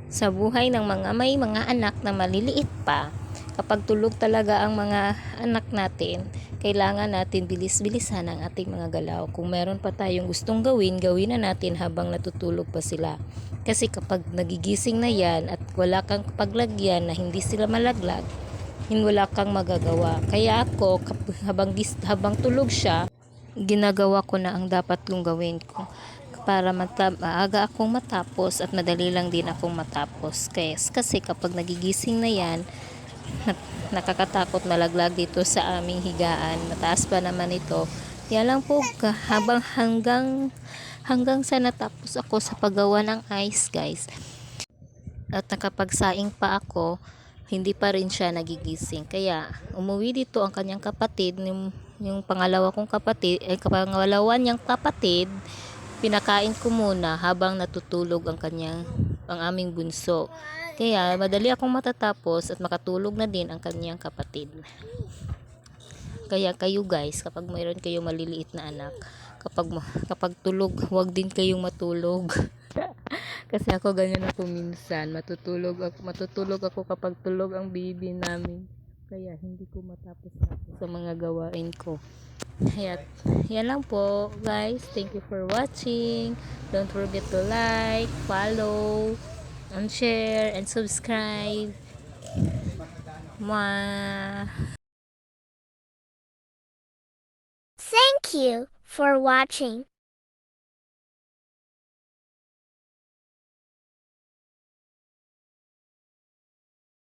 Sa buhay ng may mga anak na maliliit pa, kapag tulog talaga ang mga anak natin, kailangan natin bilis-bilisan ang ating mga galaw. Kung meron pa tayong gustong gawin, gawin na natin habang natutulog pa sila. Kasi kapag nagigising na yan at wala kang paglagyan na hindi sila malaglag, wala kang magagawa. Kaya ako, habang tulog siya, ginagawa ko na ang dapat kong gawin ko para maaga akong matapos at madali lang din akong matapos. Kasi kapag nagigising na yan, nakakatakot malaglag dito sa aming higaan. Mataas pa naman ito. Yan lang po hanggang sa natapos ako sa paggawa ng ice, guys. At nakapagsaing pa ako, hindi pa rin siya nagigising. Kaya umuwi dito ang kanyang kapatid, yung pangalawa kong kapatid, pangalawa niyang kapatid, pinakain ko muna habang natutulog ang aming bunso. Kaya madali akong matatapos at makatulog na din ang kanyang kapatid. Kaya kayo guys, kapag mayroon kayong maliliit na anak, kapag tulog, huwag din kayong matulog. Kasi ako ganyan ako minsan, matutulog ako kapag tulog ang baby namin. Kaya hindi ko matapos sa mga gawain ko. Kaya yan lang po guys. Thank you for watching. Don't forget to like, follow, and share, and subscribe. Mwah! Thank you for watching.